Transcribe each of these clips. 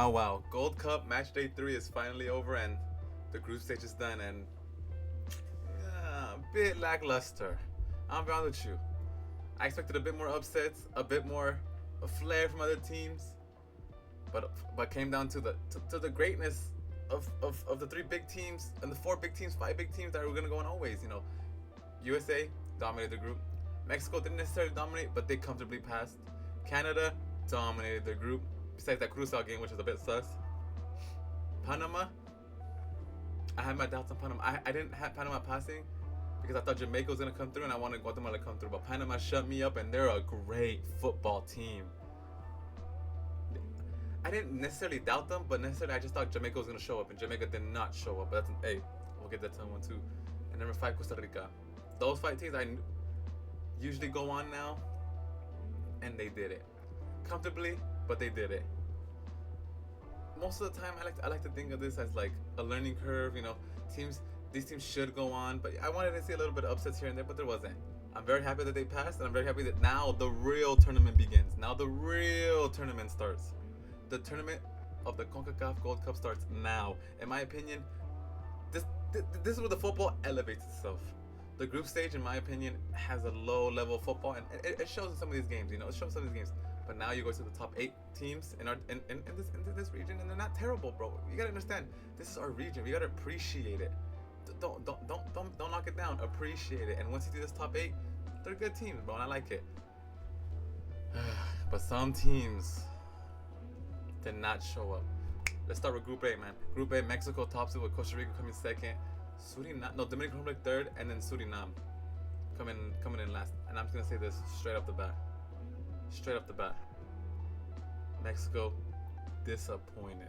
Oh wow, Gold Cup match day 3 is finally over and the group stage is done and a bit lackluster. I'll be honest with you. I expected a bit more upsets, a bit more flair from other teams, but came down to the greatness of the three big teams and the four big teams, five big teams that were gonna go on always. USA dominated the group. Mexico didn't necessarily dominate, but they comfortably passed. Canada dominated the group. Besides that Cruzal game, which is a bit sus. Panama, I had my doubts on Panama. I didn't have Panama passing because I thought Jamaica was gonna come through and I wanted Guatemala to come through. But Panama shut me up, and they're a great football team. I didn't necessarily doubt them, but necessarily I just thought Jamaica was gonna show up, and Jamaica did not show up. But that's hey, we'll get that to one too. And number 5, Costa Rica. Those 5 teams I usually go on now, and they did it comfortably, but they did it. Most of the time, I like to think of this as like a learning curve. These teams should go on, but I wanted to see a little bit of upsets here and there, but there wasn't. I'm very happy that they passed, and I'm very happy that now the real tournament begins. Now the real tournament starts. The tournament of the CONCACAF Gold Cup starts now. In my opinion, this is where the football elevates itself. The group stage, in my opinion, has a low level of football, and it shows in some of these games. It shows some of these games. But now you go to the top 8 teams in this region, and they're not terrible, bro. You gotta understand, this is our region. We gotta appreciate it. Don't knock it down. Appreciate it. And once you do this top 8, they're good teams, bro, and I like it. But some teams did not show up. Let's start with Group A, man. Group A, Mexico tops it with Costa Rica coming second. Dominican Republic third, and then Suriname coming in last. And I'm just gonna say this straight up the bat. Mexico disappointed.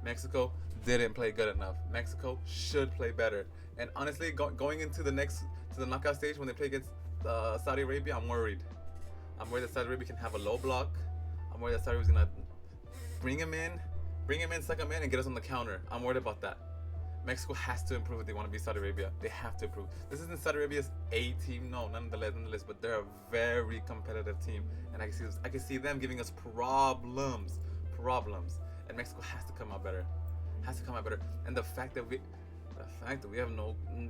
Mexico didn't play good enough. Mexico should play better. And honestly, going into the knockout stage when they play against Saudi Arabia, I'm worried. I'm worried that Saudi Arabia can have a low block. I'm worried that Saudi Arabia's gonna bring him in, suck him in, and get us on the counter. I'm worried about that. Mexico has to improve if they want to beat Saudi Arabia. They have to improve. This isn't Saudi Arabia's A team, no, nonetheless, but they're a very competitive team, and I can see them giving us problems, and Mexico has to come out better, And the fact that we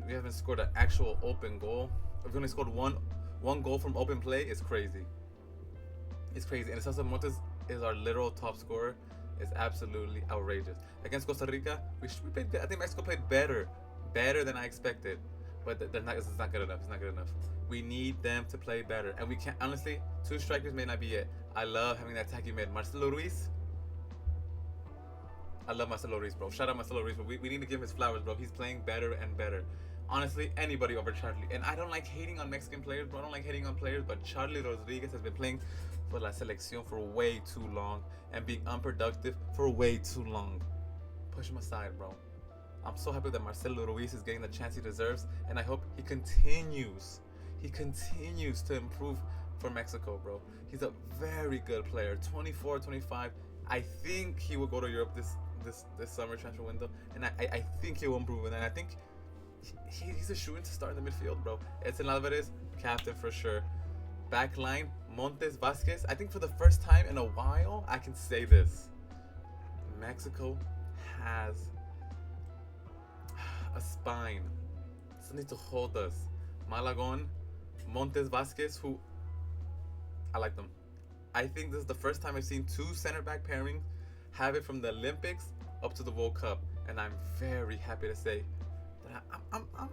haven't scored an actual open goal. We've only scored one goal from open play is crazy. It's crazy, and Cesar Montes is our literal top scorer. Is absolutely outrageous. Against Costa Rica, we played. I think Mexico played better than I expected, but it's not good enough. It's not good enough. We need them to play better, and we can't. Honestly, 2 strikers may not be it. I love having that attack you made, Marcelo Ruiz. I love Marcelo Ruiz, bro. Shout out Marcelo Ruiz, but we need to give him his flowers, bro. He's playing better and better. Honestly, anybody over Charlie. And I don't like hating on Mexican players, bro. I don't like hating on players, but Charlie Rodriguez has been playing for La Selección for way too long and being unproductive for way too long. Push him aside, bro. I'm so happy that Marcelo Ruiz is getting the chance he deserves, and I hope he continues to improve for Mexico, bro. He's a very good player. 24, 25. I think he will go to Europe this summer transfer window, and I think he will improve. And I think he's a shoo-in to start in the midfield, bro. Edson Alvarez, captain for sure. Back line, Montes, Vasquez. I think for the first time in a while, I can say this. Mexico has a spine. Something to hold us. Malagon, Montes, Vasquez, who I like them. I think this is the first time I've seen 2 center back pairings have it from the Olympics up to the World Cup, and I'm very happy to say that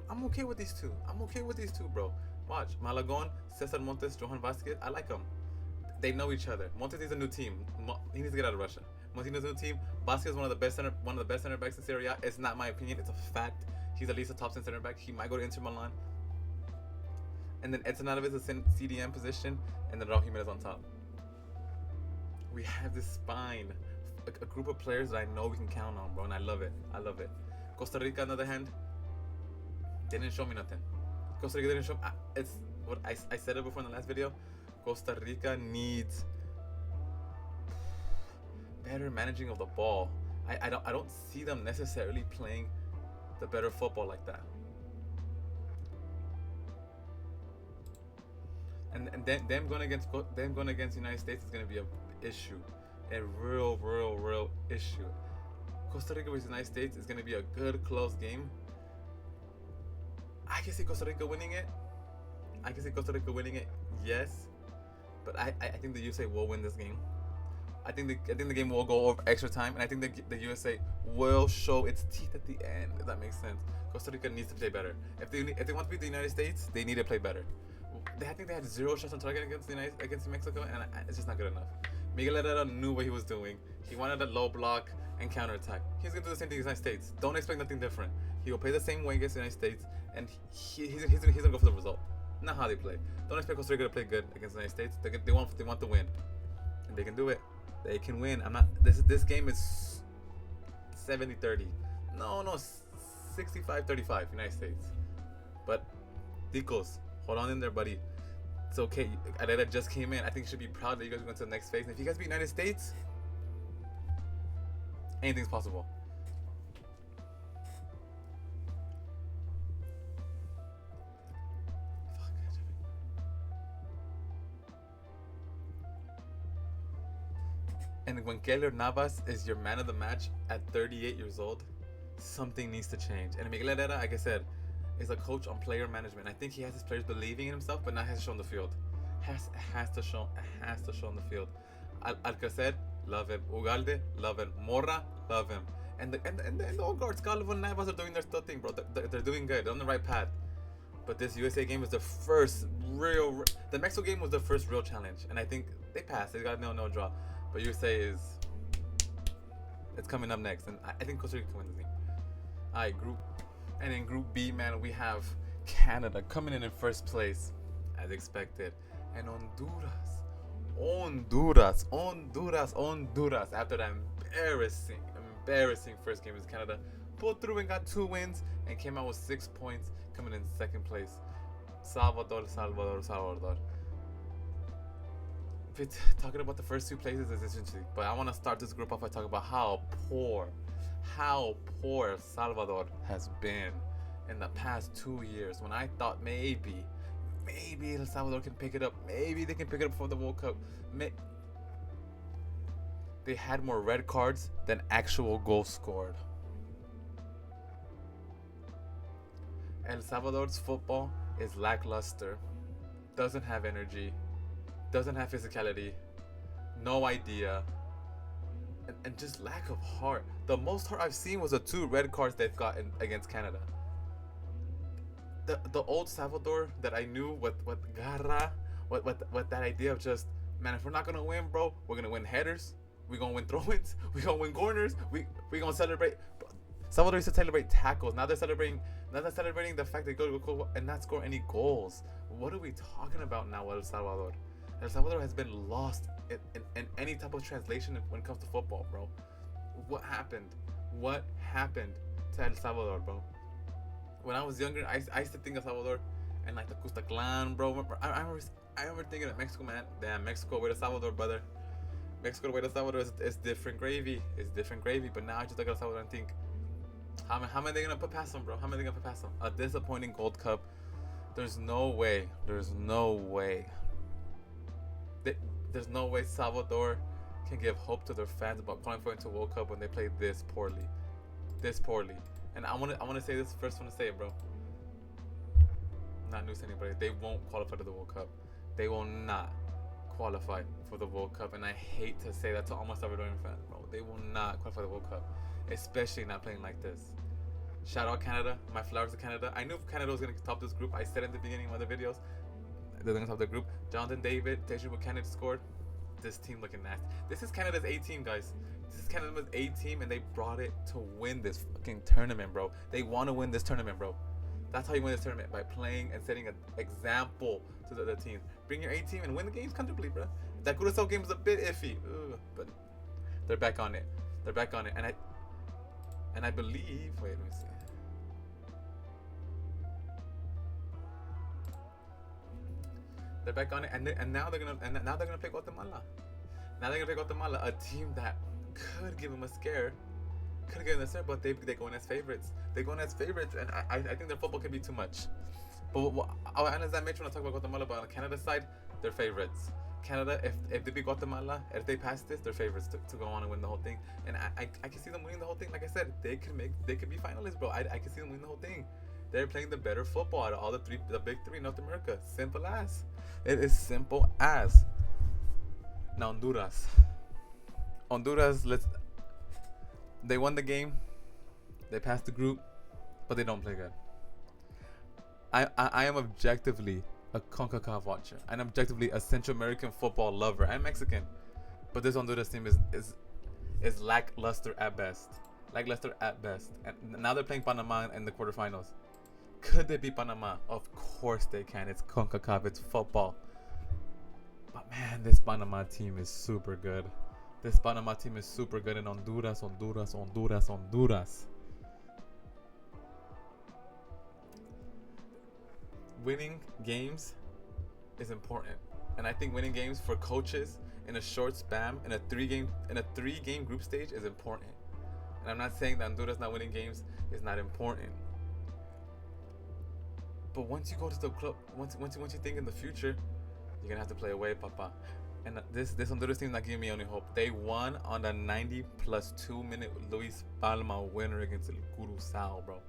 I'm okay with these 2. I'm okay with these 2, bro. Watch Malagon, Cesar Montes, Johan Vasquez. I like them. They know each other. Montes needs a new team. He needs to get out of Russia. Montes needs a new team. Vasquez is one of the best center backs in Serie A. It's not my opinion. It's a fact. He's at least a top 10 center back. He might go to Inter Milan. And then Edson Alvarez is in CDM position, and then Raul Jimenez on top. We have this spine, a group of players that I know we can count on, bro, and I love it. Costa Rica, on the other hand, didn't show me nothing. Costa Rica didn't show. It's what I said it before in the last video. Costa Rica needs better managing of the ball. I don't see them necessarily playing the better football like that. And them going against the United States is going to be an issue. a real issue. Costa Rica versus United States is going to be a good, close game. I can see Costa Rica winning it. Yes. But I think the USA will win this game. I think the game will go over extra time, and I think the USA will show its teeth at the end. If that makes sense. Costa Rica needs to play better. If they want to beat the United States, they need to play better. I think they had 0 shots on target against Mexico, and it's just not good enough. Miguel Herrera knew what he was doing. He wanted a low block and counterattack. He's gonna do the same thing against the United States. Don't expect nothing different. He will play the same way against the United States, and he's gonna go for the result, not how they play. Don't expect Costa Rica to play good against the United States. They want to win, and they can do it. They can win. This game is 70-30. No, 65-35 United States. But Ticos, hold on in there, buddy. It's okay. Herrera just came in. I think you should be proud that you guys are going to the next phase. And if you guys beat United States, anything's possible. And when Keylor Navas is your man of the match at 38 years old, something needs to change. And Miguel Herrera, like I said, is a coach on player management. I think he has his players believing in himself, but now has to show on the field. Has to show on the field. Alcacer, love him. Ugalde, love him. Morra, love him. And the old guards, Calvo and Navas are doing their thing, bro. They're doing good. They're on the right path. But this USA game was the first real. The Mexico game was the first real challenge, and I think they passed. They got no draw. But USA it's coming up next, and I think Costa Rica can win this game. Alright, and in Group B, man, we have Canada coming in first place, as expected, and Honduras, after that embarrassing first game with Canada, pulled through and got 2 wins and came out with 6 points, coming in second place. Salvador. Talking about the first 2 places is interesting, but I want to start this group off by talking about how poor Salvador has been in the past 2 years. When I thought maybe El Salvador can pick it up, maybe they can pick it up for the World Cup. They had more red cards than actual goals scored. El Salvador's football is lackluster, doesn't have energy, doesn't have physicality, no idea, and just lack of heart. The most heart I've seen was the 2 red cards they've gotten against Canada. The old Salvador that I knew with garra, with that idea of just, man, if we're not gonna win, bro, we're gonna win headers, we're gonna win throw-ins, we're gonna win corners, we're gonna celebrate. Salvador used to celebrate tackles. Now they're celebrating the fact they go and not score any goals. What are we talking about now, El Salvador? El Salvador has been lost in any type of translation when it comes to football, bro. What happened? What happened to El Salvador, bro? When I was younger, I used to think of Salvador and like the Custa Clan, bro. I remember thinking of Mexico, man. Damn, Mexico with El Salvador, brother. Mexico with El Salvador is different gravy. It's different gravy. But now I just look at El Salvador and think, how am I gonna put past them, bro? How am I gonna put past them? A disappointing Gold Cup. There's no way. There's no way Salvador can give hope to their fans about qualifying to World Cup when they play this poorly. And I want to say this first. Want to say it, bro. Not news to anybody. They won't qualify to the World Cup. They will not qualify for the World Cup, and I hate to say that to almost Salvadorian fans, bro. They will not qualify for the World Cup, especially not playing like this. Shout out Canada. My flowers to Canada. I knew Canada was gonna top this group. I said in the beginning of the videos, they're gonna top the group. Jonathan David, Teju Buchanan scored. This team looking nasty. This is Canada's A team, guys. This is Canada's A team, and they brought it to win this fucking tournament, bro. They want to win this tournament, bro. That's how you win this tournament, by playing and setting an example to the other teams. Bring your A team and win the games comfortably, bro. That Curacao game was a bit iffy, but they're back on it. And I believe. Wait, let me see. They're back on it, and now they're gonna play Guatemala. A team that could give them a scare, but they go in as favorites. And I think their football can be too much. But and as I mentioned when I talk about Guatemala, but on the Canada side, they're favorites. Canada, if they beat Guatemala, if they pass this, they're favorites to go on and win the whole thing. And I can see them winning the whole thing. Like I said, they could be finalists, bro. I can see them winning the whole thing. They're playing the better football out of all the big three in North America. Simple as. It is simple as. Now Honduras. They won the game. They passed the group, but they don't play good. I am objectively a CONCACAF watcher. I'm objectively a Central American football lover. I'm Mexican, but this Honduras team is lackluster at best. Lackluster at best. And now they're playing Panama in the quarterfinals. Could they beat Panama? Of course they can. It's CONCACAF. It's football. But man, this Panama team is super good. This Panama team is super good in Honduras. Winning games is important, and I think winning games for coaches in a short span in a three game group stage is important. And I'm not saying that Honduras not winning games is not important, but once you go to the club, once you think in the future, you're gonna have to play away, papa. And this Honduras team is not giving me any hope. They won on the 90 plus 2 minute Luis Palma winner against El Curacao, bro.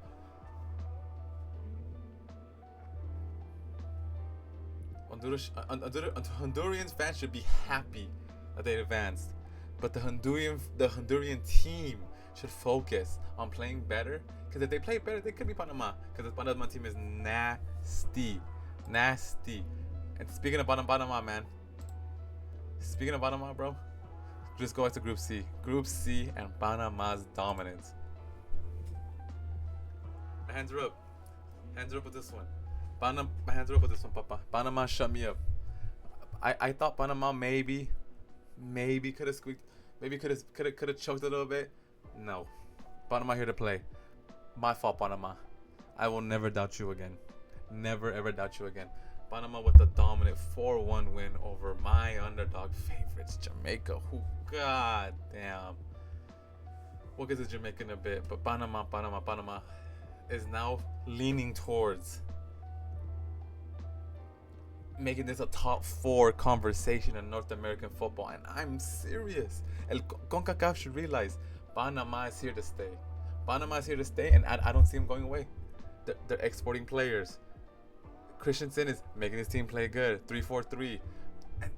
Honduran fans should be happy that they advanced, but the Honduran team should focus on playing better. Because if they play better, they could be Panama. Because the Panama team is nasty. And speaking of Panama, man. Speaking of Panama, bro. Just go back to Group C. Group C and Panama's dominance. My hands are up. Hands are up with this one. My hands are up with this one, papa. Panama shut me up. I thought Panama maybe could have squeaked. Maybe could have choked a little bit. No. Panama here to play. My fault, Panama. I will never doubt you again. Never ever doubt you again. Panama with a dominant 4-1 win over my underdog favorites, Jamaica. Who, god damn. We'll get to Jamaica in a bit, but Panama is now leaning towards making this a top 4 conversation in North American football, and I'm serious. CONCACAF should realize Panama is here to stay. Panama is here to stay, and I don't see them going away. They're exporting players. Christensen is making his team play good. 3-4-3.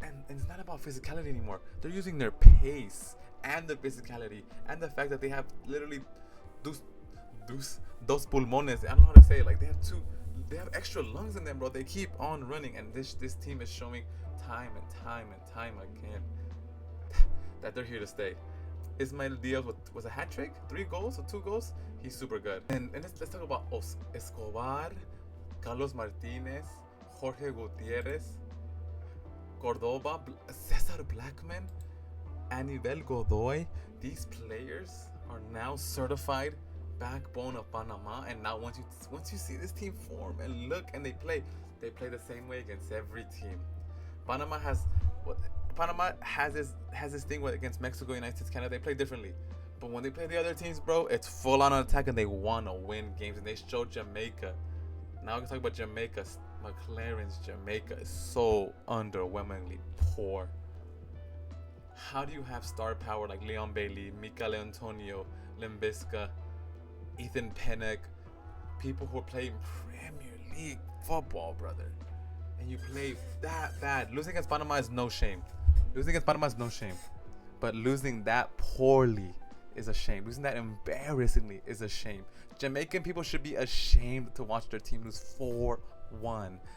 And it's not about physicality anymore. They're using their pace and their physicality and the fact that they have literally dos pulmones. I don't know how to say it. Like they have extra lungs in them, bro. They keep on running, and this team is showing time again that they're here to stay. Ismail Diaz was a hat trick, 3 goals or 2 goals. He's super good. And let's talk about Escobar, Carlos Martinez, Jorge Gutierrez, Cordoba, Cesar Blackman, Anibel Godoy. These players are now certified backbone of Panama. And now once you see this team form and look and they play the same way against every team. Panama has this thing against Mexico, United States, Canada. They play differently, but when they play the other teams, bro, it's full on attack and they want to win games. And they showed Jamaica. Now we can talk about Jamaica. McLaren's Jamaica is so underwhelmingly poor. How do you have star power like Leon Bailey, Mikel Antonio, Limbisca, Ethan Pennock, people who are playing Premier League football, brother, and you play that bad? Losing against Panama is no shame. But losing that poorly is a shame. Losing that embarrassingly is a shame. Jamaican people should be ashamed to watch their team lose 4-1.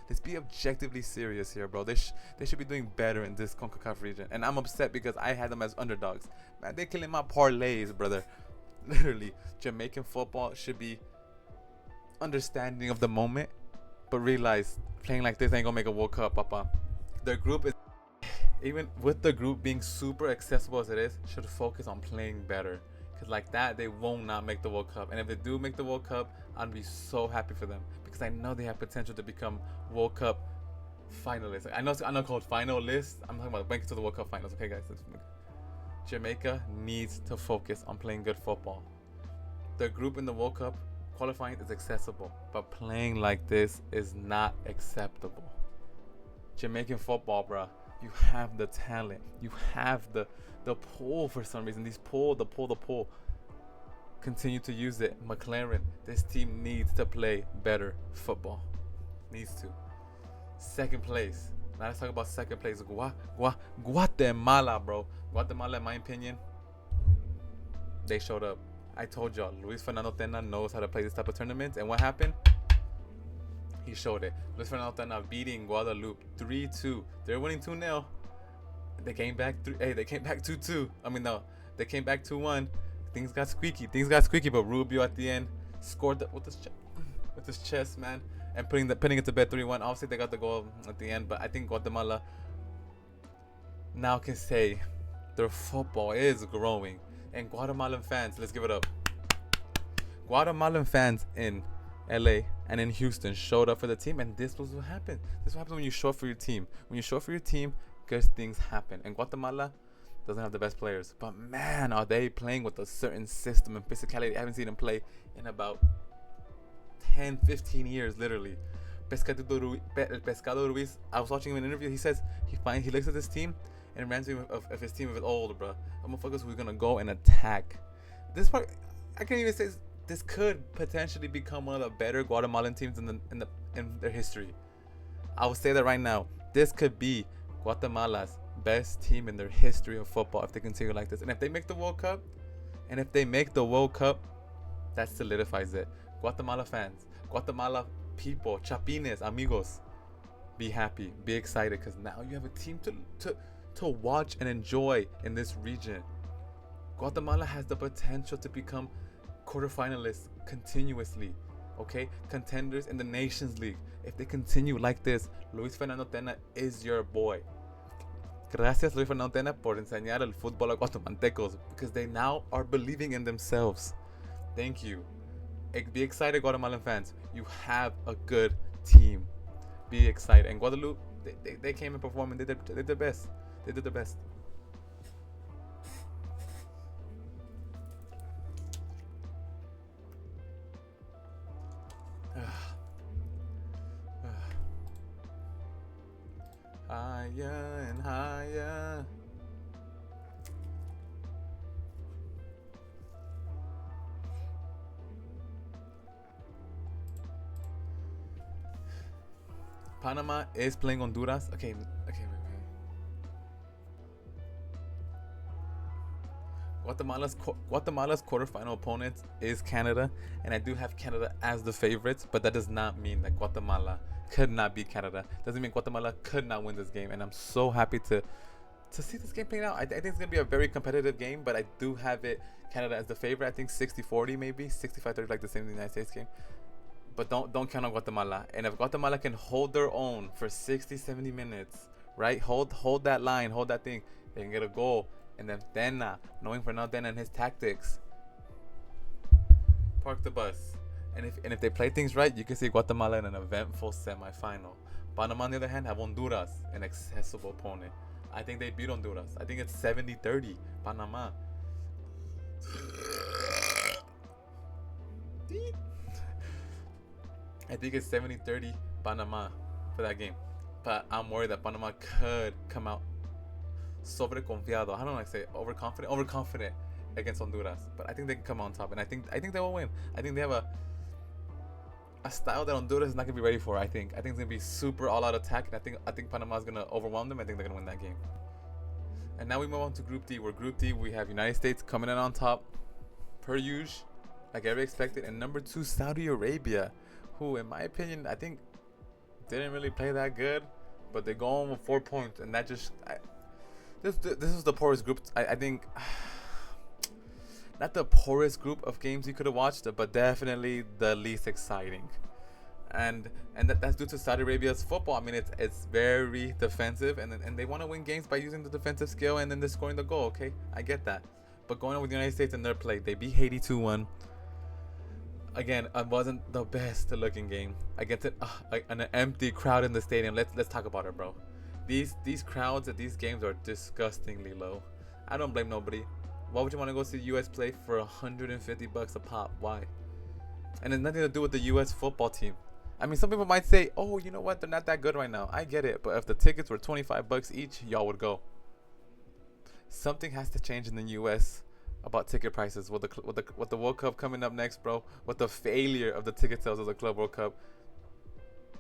Let's be objectively serious here, bro. They should be doing better in this CONCACAF region. And I'm upset because I had them as underdogs. Man, they're killing my parlays, brother. Literally, Jamaican football should be understanding of the moment, but realize playing like this ain't gonna make a World Cup, papa. Their group is, even with the group being super accessible as it is, should focus on playing better. Because like that, they won't not make the World Cup. And if they do make the World Cup, I'd be so happy for them. Because I know they have potential to become World Cup finalists. I know called finalists. I'm talking about making to the World Cup finals. Okay, guys. Jamaica needs to focus on playing good football. Their group in the World Cup qualifying is accessible. But playing like this is not acceptable. Jamaican football, bruh. You have the talent. You have the pull for some reason. The pull. Continue to use it. McLaren, this team needs to play better football. Needs to. Second place. Now let's talk about second place. Guatemala, bro. Guatemala, in my opinion, they showed up. I told y'all, Luis Fernando Tena knows how to play this type of tournaments. And what happened? He showed it. Luis Fernando Tena beating Guadalupe 3-2. They're winning 2-0. They came back 2-2. I mean, no. They came back 2-1. Things got squeaky, but Rubio at the end scored with his chest, man, and putting it to bed 3-1. Obviously, they got the goal at the end, but I think Guatemala now can say their football is growing. And Guatemalan fans, let's give it up. Guatemalan fans in LA and in Houston showed up for the team, and this was what happened. This is what happens when you show up for your team. When you show up for your team, good things happen. And Guatemala doesn't have the best players, but man, are they playing with a certain system and physicality. I haven't seen them play in about 10, 15 years, literally. Pescado Ruiz, I was watching him in an interview. He says he looks at this team and it reminds me of his team of his old, bro. Motherfuckers who's gonna go and attack. This part, I can't even say this could potentially become one of the better Guatemalan teams in their history. I will say that right now. This could be Guatemala's best team in their history of football if they continue like this. And if they make the World Cup, that solidifies it. Guatemala fans, Guatemala people, chapines, amigos, be happy, be excited, because now you have a team to watch and enjoy in this region. Guatemala has the potential to become quarterfinalists continuously, okay? Contenders in the Nations League. If they continue like this, Luis Fernando Tena is your boy. Gracias, Luis Fernando Tena, por enseñar el fútbol a guatemaltecos, because they now are believing in themselves. Thank you. Be excited, Guatemalan fans. You have a good team. Be excited. And Guadalupe, they came and performed and they did their best. They did their best. Higher and higher. Panama is playing Honduras. Okay, wait. Guatemala's quarterfinal opponent is Canada, and I do have Canada as the favorites, but that does not mean that Guatemala could not beat Canada. Doesn't mean Guatemala could not win this game, and I'm so happy to see this game playing out. I think it's gonna be a very competitive game, but I do have it Canada as the favorite. I think 60-40 maybe, 65-30 like the same in the United States game. But don't count on Guatemala. And if Guatemala can hold their own for 60-70 minutes, right? Hold that line, hold that thing, they can get a goal. And then Tena, knowing Fernando Tena and his tactics, park the bus. And if they play things right, you can see Guatemala in an eventful semifinal. Panama, on the other hand, have Honduras, an accessible opponent. I think they beat Honduras. I think it's 70-30, Panama. I think it's 70-30 Panama for that game. But I'm worried that Panama could come out sobreconfiado. I don't like to say overconfident against Honduras. But I think they can come on top, and I think they will win. I think they have a style that Honduras is not gonna be ready for. I think it's gonna be super all-out attack, and I think Panama is gonna overwhelm them. I think they're gonna win that game. And now we move on to Group D. Where Group D, we have United States coming in on top, per usual, like every expected, and number 2 Saudi Arabia, who, in my opinion, I think didn't really play that good, but they go on with 4 points, and that just this is the poorest group. I think not the poorest group of games you could have watched, but definitely the least exciting. And that's due to Saudi Arabia's football. I mean, it's very defensive, and they want to win games by using the defensive skill, and then they're scoring the goal. Okay, I get that. But going on with the United States in their play, they beat Haiti 2-1. Again, it wasn't the best looking game. Against an empty crowd in the stadium. Let's talk about it, bro. These crowds at these games are disgustingly low. I don't blame nobody. Why would you want to go see the U.S. play for $150 a pop? Why? And it's nothing to do with the U.S. football team. I mean, some people might say, oh, you know what? They're not that good right now. I get it. But if the tickets were $25 each, y'all would go. Something has to change in the U.S. about ticket prices. With the World Cup coming up next, bro. With the failure of the ticket sales of the Club World Cup.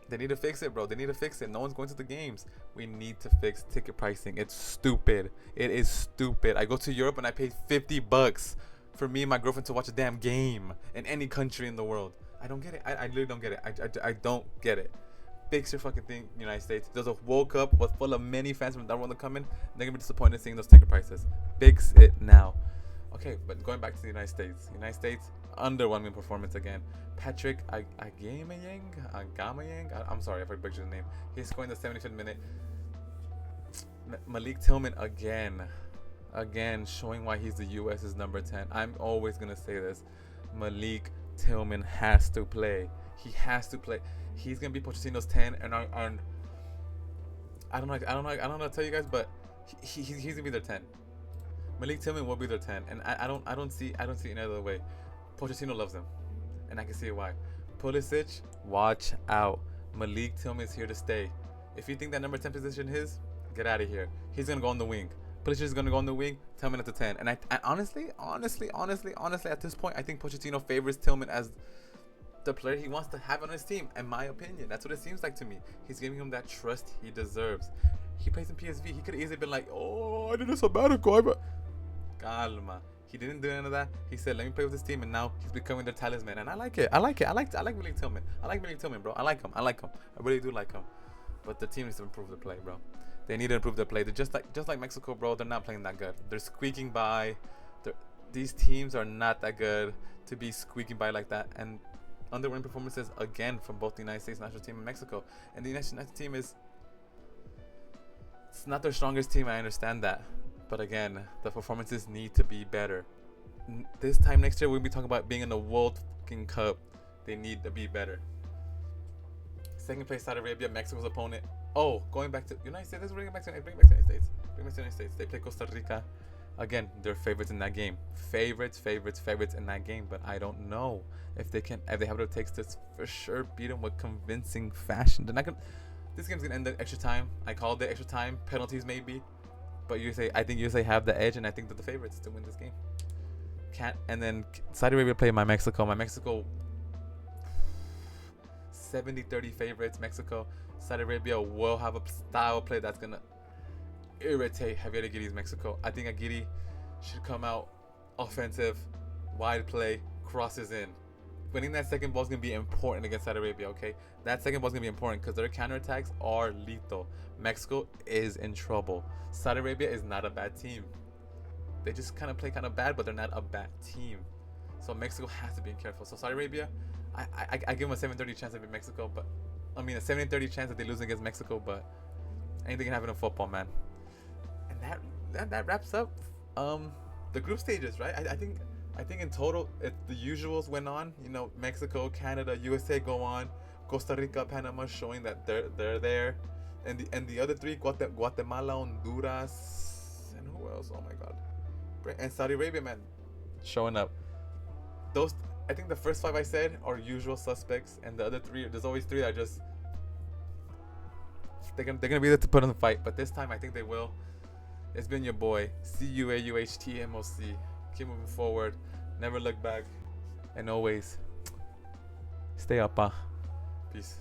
They need to fix it, bro. They need to fix it. No one's going to the games. We need to fix ticket pricing. It's stupid. It is stupid. I go to Europe and I pay $50 for me and my girlfriend to watch a damn game in any country in the world. I don't get it. I literally don't get it. I don't get it. Fix your fucking thing, United States. There's a World Cup with full of many fans from that world that come in. They're gonna be disappointed seeing those ticket prices. Fix it now. Okay, but going back to the United States. United States, underwhelming performance again. Patrick Agamayang? I'm sorry if I butchered his name. He's scoring the 75th minute. Malik Tillman again showing why he's the U.S.'s number 10. I'm always gonna say this. Malik Tillman has to play. He has to play. He's gonna be Pochettino's 10, and I don't know how to tell you guys, but he's gonna be their 10. Malik Tillman will be their 10, and I don't see any other way. Pochettino loves him, and I can see why. Pulisic, watch out. Malik Tillman is here to stay. If you think that number 10 position is, get out of here. He's gonna go on the wing. Pulisic is gonna go on the wing. Tillman at the 10, and I honestly, at this point, I think Pochettino favors Tillman as the player he wants to have on his team. In my opinion, that's what it seems like to me. He's giving him that trust he deserves. He plays in PSV. He could have easily been like, "Oh, I did a sabbatical." Calma. He didn't do any of that. He said, "Let me play with this team," and now he's becoming their talisman. And I like it. I like Malik Tillman. I like Malik Tillman, bro. I like him. I really do like him. But the team needs to improve the play, bro. They need to improve their play. They're just like Mexico, bro. They're not playing that good. They're squeaking by. These teams are not that good to be squeaking by like that. And underwhelming performances again from both the United States national team and Mexico. And the United States team it's not their strongest team. I understand that. But again, the performances need to be better. This time next year, we'll be talking about being in the World fucking Cup. They need to be better. Second place, Saudi Arabia, Mexico's opponent. Oh, going back to United States. Let's bring it back to the United States. They play Costa Rica. Again, they're favorites in that game. Favorites in that game. But I don't know if they have what it takes to for sure beat them with convincing fashion. They're not gonna. This game's gonna end in extra time. I called it extra time. Penalties maybe. But I think USA have the edge, and I think they're the favorites to win this game. And then Saudi Arabia play my Mexico. 70-30 favorites. Mexico. Saudi Arabia will have a style play that's gonna irritate Javier Aguirre's Mexico. I think Aguirre should come out offensive, wide play, crosses in. Winning that second ball is going to be important against Saudi Arabia, okay? That second ball is going to be important because their counterattacks are lethal. Mexico is in trouble. Saudi Arabia is not a bad team. They just kind of play kind of bad, but they're not a bad team. So Mexico has to be careful. So Saudi Arabia, I give them a 7-30 chance to beat Mexico, but a 70-30 chance that they lose against Mexico, but anything can happen in football, man. And that wraps up the group stages, right? I think in total, the usuals went on. You know, Mexico, Canada, USA go on. Costa Rica, Panama showing that they're there, and the other three, Guatemala, Honduras, and who else? Oh my God, and Saudi Arabia, man, showing up. Those, I think the first five I said are usual suspects, and the other three, there's always three that just they're gonna be there to put on the fight. But this time, I think they will. It's been your boy, CUAUHTMOC. Keep moving forward, never look back, and always stay up. Peace.